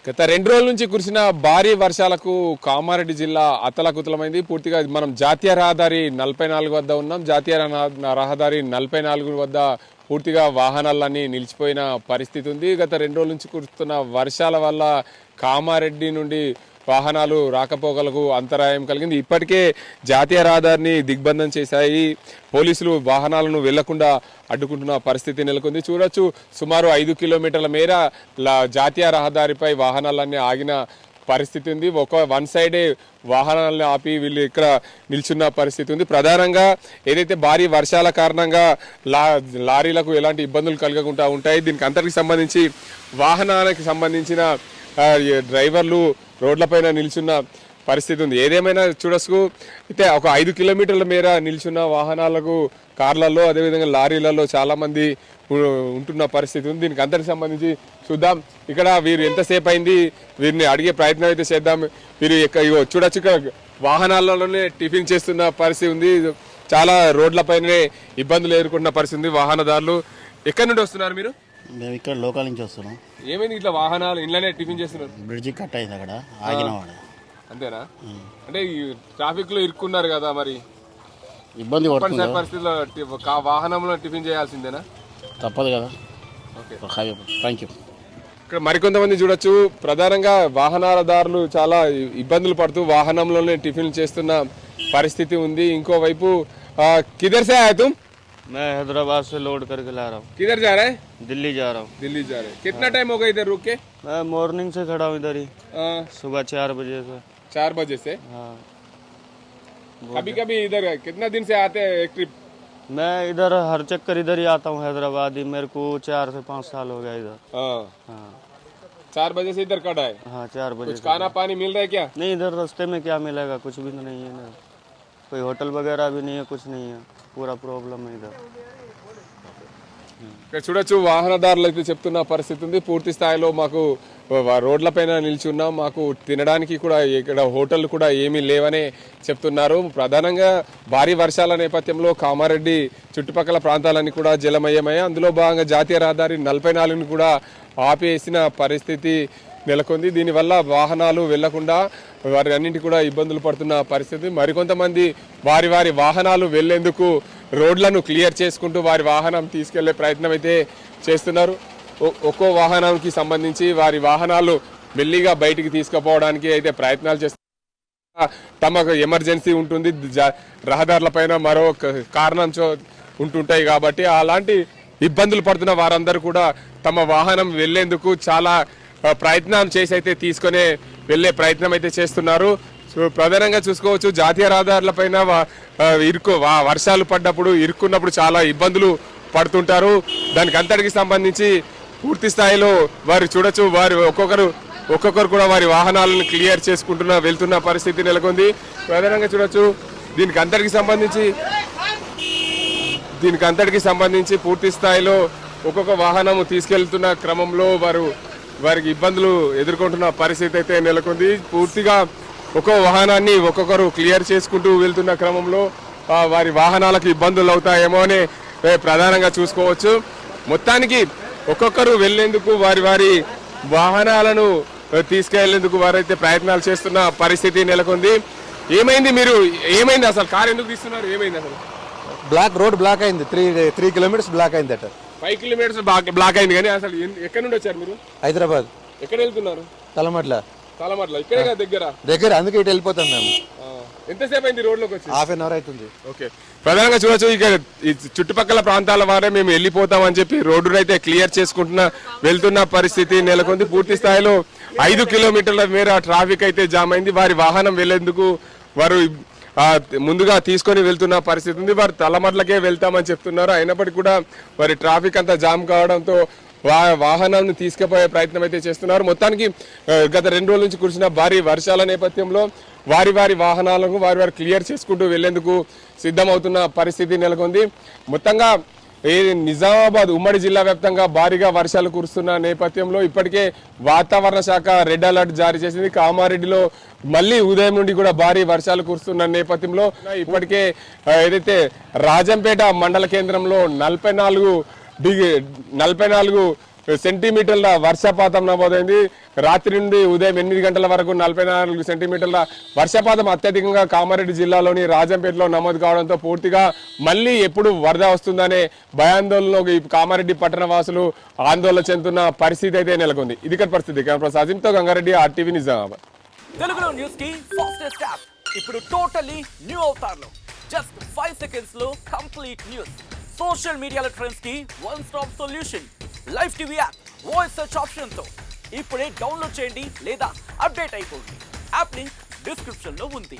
గత 2 రోజుల నుంచి కురిసిన భారీ వర్షాలకు కామారెడ్డి జిల్లా అతలాకుతలమైంది. పూర్తిగా మనం జాతీయ రహదారి 44 వద్ద ఉన్నాం. జాతీయ రహదారి 44 వద్ద పూర్తిగా వాహనాలన్నీ నిలిచిపోయిన పరిస్థితి ఉంది. గత 2 రోజుల నుంచి కురుస్తున్న వర్షాల వల్ల కామారెడ్డి నుండి వాహనాలు రాకపోకలకు అంతరాయం కలిగింది. ఇప్పటికే జాతీయ రహదారిని దిగ్బంధం చేశాయి. పోలీసులు వాహనాలను వెళ్లకుండా అడ్డుకుంటున్న పరిస్థితి నెలకొంది. చూడొచ్చు, సుమారు 5 కిలోమీటర్ల మేర జాతీయ రహదారిపై వాహనాలన్నీ ఆగిన పరిస్థితి ఉంది. వన్ సైడే వాహనాలను ఆపి వీళ్ళు ఇక్కడ నిల్చున్న పరిస్థితి ఉంది. ప్రధానంగా ఏదైతే భారీ వర్షాల కారణంగా లారీలకు ఎలాంటి ఇబ్బందులు కలగకుండా ఉంటాయి. దీనికి అంతటికి సంబంధించి వాహనాలకు సంబంధించిన డ్రైవర్లు రోడ్లపైన నిల్చున్న పరిస్థితి ఉంది. ఏదేమైనా చూడసుకు అయితే ఒక 5 కిలోమీటర్ల మేర నిల్చున్న వాహనాలకు, కార్లలో, అదేవిధంగా లారీలలో చాలా మంది ఉంటున్న పరిస్థితి ఉంది. దీనికి అందరికి సంబంధించి చూద్దాం. ఇక్కడ వీరు ఎంతసేపు అయింది వీరిని అడిగే ప్రయత్నం అయితే చేద్దాం. వీరు చూడొచ్చు, ఇక్కడ వాహనాలలోనే టిఫిన్ చేస్తున్న పరిస్థితి ఉంది. చాలా రోడ్లపైనే ఇబ్బందులు ఎదుర్కొంటున్న పరిస్థితి ఉంది వాహనదారులు. ఎక్కడి నుండి వస్తున్నారు మీరు? మేము ఇక్కడ లోకల్ నుంచి వస్తున్నాం. ఏమైంది ఇట్లా వాహనాలు ఇంట్లోనే టిఫిన్ చేస్తున్నారు? బ్రిడ్జి కట్ అయింది, అక్కడ ఆగినవాడు. అంతేనా? అంటే ఈ ట్రాఫిక్ లో ఇరుక్కున్నారు కదా, మరి ఇబ్బంది పడుతుంది పరిస్థితుల్లో వాహనంలో టిఫిన్ చేయాల్సిందేనా? తప్పదు కదా. Thank you. ఇక్కడ మరికొంతమంది చూడొచ్చు, ప్రధానంగా వాహనదారులు చాలా ఇబ్బందులు పడుతూ వాహనంలోనే టిఫిన్ చేస్తున్న పరిస్థితి ఉంది. ఇంకోవైపు కిధర్ సే ఆయా తుమ్? मैं हैदराबाद से लोड करके ला रहा हूँ. किधर जा रहा है? दिल्ली जा रहा हूँ. दिल्ली जा रहे हैं. कितना टाइम हो गया इधर रुक के? मैं मॉर्निंग से खड़ा हूँ इधर ही, सुबह 4 बजे से. 4 बजे से? हाँ. कभी कभी इधर कितना दिन से आते हैं एक ट्रिप? मैं इधर हर चक्कर इधर ही आता हूँ हैदराबाद ही. मेरे को 4 से 5 साल हो गया इधर. हाँ. 4 बजे से इधर खड़ा है? हाँ 4 बजे. कुछ खाना पानी मिल रहा है क्या? नहीं, इधर रास्ते में क्या मिलेगा, कुछ भी नहीं है ना. कोई होटल वगैरह भी नहीं है, कुछ नहीं है. पूरा प्रॉब्लम है इधर. ఇక్కడ చూడొచ్చు, వాహనదారులు అయితే చెప్తున్న పరిస్థితి ఉంది. పూర్తి స్థాయిలో మాకు రోడ్లపైన నిల్చున్నాం, మాకు తినడానికి కూడా ఇక్కడ హోటళ్లు కూడా ఏమీ లేవనే చెప్తున్నారు. ప్రధానంగా భారీ వర్షాల నేపథ్యంలో కామారెడ్డి చుట్టుపక్కల ప్రాంతాలన్నీ కూడా జలమయమయ్యాయి. అందులో భాగంగా జాతీయ రహదారి 44ని కూడా ఆపేసిన పరిస్థితి నెలకొంది. దీనివల్ల వాహనాలు వెళ్లకుండా వారి అన్నింటి కూడా ఇబ్బందులు పడుతున్న పరిస్థితి. మరికొంతమంది వారి వాహనాలు వెళ్లేందుకు రోడ్లను క్లియర్ చేసుకుంటూ వారి వాహనం తీసుకెళ్లే ప్రయత్నం అయితే చేస్తున్నారు. ఒక్కో వాహనానికి సంబంధించి వారి వాహనాలు మెల్లిగా బయటికి తీసుకుపోవడానికి అయితే ప్రయత్నాలు చేస్తున్నారు. తమకు ఎమర్జెన్సీ ఉంటుంది, రహదారులపైన మరో కారణం ఉంటుంటాయి కాబట్టి అలాంటి ఇబ్బందులు పడుతున్న వారందరూ కూడా తమ వాహనం వెళ్లేందుకు చాలా ప్రయత్నం చేసి అయితే తీసుకునే వెళ్లే ప్రయత్నం అయితే చేస్తున్నారు. సో ప్రధానంగా చూసుకోవచ్చు, జాతీయ రహదారులపైన వర్షాలు పడ్డప్పుడు ఇరుక్కున్నప్పుడు చాలా ఇబ్బందులు పడుతుంటారు. దానికి అంతటికి సంబంధించి పూర్తి స్థాయిలో వారు చూడొచ్చు, వారు ఒక్కొక్కరు కూడా వారి వాహనాలను క్లియర్ చేసుకుంటున్న వెళ్తున్న పరిస్థితి నెలకొంది. ప్రధానంగా చూడొచ్చు, దీనికి అంతటికి సంబంధించి పూర్తి స్థాయిలో ఒక్కొక్క వాహనం తీసుకెళ్తున్న క్రమంలో వారికి ఇబ్బందులు ఎదుర్కొంటున్న పరిస్థితి అయితే నెలకొంది. పూర్తిగా ఒక్కో వాహనాన్ని ఒక్కొక్కరు క్లియర్ చేసుకుంటూ వెళ్తున్న క్రమంలో వారి వాహనాలకు ఇబ్బందులు అవుతాయేమో అని ప్రధానంగా చూసుకోవచ్చు. మొత్తానికి ఒక్కొక్కరు వెళ్లేందుకు వారి వాహనాలను తీసుకెళ్లేందుకు వారైతే ప్రయత్నాలు చేస్తున్న పరిస్థితి నెలకొంది. ఏమైంది అసలు? కారు ఎందుకు తీస్తున్నారు? ఏమైంది అసలు? రోడ్ బ్లాక్ అయింది. 3 కిలోమీటర్స్ బ్లాక్ అయింది. 5 కిలోమీటర్స్ బ్లాక్ అయింది. కానీ అసలు ఎక్కడి నుండి వచ్చారు మీరు? హైదరాబాద్. ఎక్కడ వెళ్తున్నారు? తలమట్ల. ఇక్కడే దగ్గర, అందుకే ఇటు వెళ్ళిపోతాం మేము. ఎంతసేపు అయింది రోడ్లోకి వచ్చి? ½ అన్ అవర్ అవుతుంది. ఓకే. ప్రధానంగా చూడొచ్చు, ఇక్కడ చుట్టుపక్కల ప్రాంతాల వారే మేము వెళ్ళిపోతామని చెప్పి రోడ్డు అయితే క్లియర్ చేసుకుంటున్న వెళ్తున్న పరిస్థితి నెలకొంది. పూర్తి స్థాయిలో 5 కిలోమీటర్ల మేర ట్రాఫిక్ అయితే జామ్ అయింది. వారి వాహనం వెళ్లేందుకు వారు ముందుగా తీసుకొని వెళ్తున్న పరిస్థితి ఉంది. వారు తలమట్లకే వెళ్తామని చెప్తున్నారు. అయినప్పటికీ కూడా వారి ట్రాఫిక్ అంతా జామ్ కావడంతో వాహనాలను తీసుకుపోయే ప్రయత్నం అయితే చేస్తున్నారు. మొత్తానికి గత 2 రోజుల నుంచి కురిసిన భారీ వర్షాల నేపథ్యంలో వారి వాహనాలను వారి క్లియర్ చేసుకుంటూ వెళ్లేందుకు సిద్ధమవుతున్న పరిస్థితి నెలకొంది. మొత్తంగా ఈ నిజామాబాద్ ఉమ్మడి జిల్లా వ్యాప్తంగా భారీగా వర్షాలు కురుస్తున్న నేపథ్యంలో ఇప్పటికే వాతావరణ శాఖ రెడ్ అలర్ట్ జారీ చేసింది. కామారెడ్డిలో మళ్ళీ ఉదయం నుండి కూడా భారీ వర్షాలు కురుస్తున్న నేపథ్యంలో ఇప్పటికే ఏదైతే రాజంపేట మండల కేంద్రంలో 44 సెంటీమీటర్ల వర్షపాతం నమోదైంది. రాత్రి నుండి ఉదయం 8 గంటల వరకు 44 సెంటీమీటర్ల వర్షపాతం అత్యధికంగా కామారెడ్డి జిల్లాలోని రాజంపేటలో నమోదు కావడంతో పూర్తిగా మళ్ళీ ఎప్పుడు వరద వస్తుందనే భయాందోళనలో ఈ కామారెడ్డి పట్టణ వాసులు ఆందోళన చెందుతున్న పరిస్థితి అయితే నెలకొంది. ఇది పరిస్థితి. కెమెరా అజింతో గంగారెడ్డి, RTV నిజామాబాద్. తెలుగులో న్యూస్ కి ఫాస్టెస్ట్ యాప్ ఇప్పుడు టోటలీ న్యూ అవతార్లో జస్ట్ 5 సెకండ్స్ లో కంప్లీట్ న్యూస్. సోషల్ మీడియాలో ట్రెండ్స్ కి one stop solution. Live TV app voice search option తో ఇప్పుడే డౌన్లోడ్ చేయండి లేదా అప్డేట్ అయిపోండి. యాప్ లింక్ డిస్క్రిప్షన్ లో ఉంది.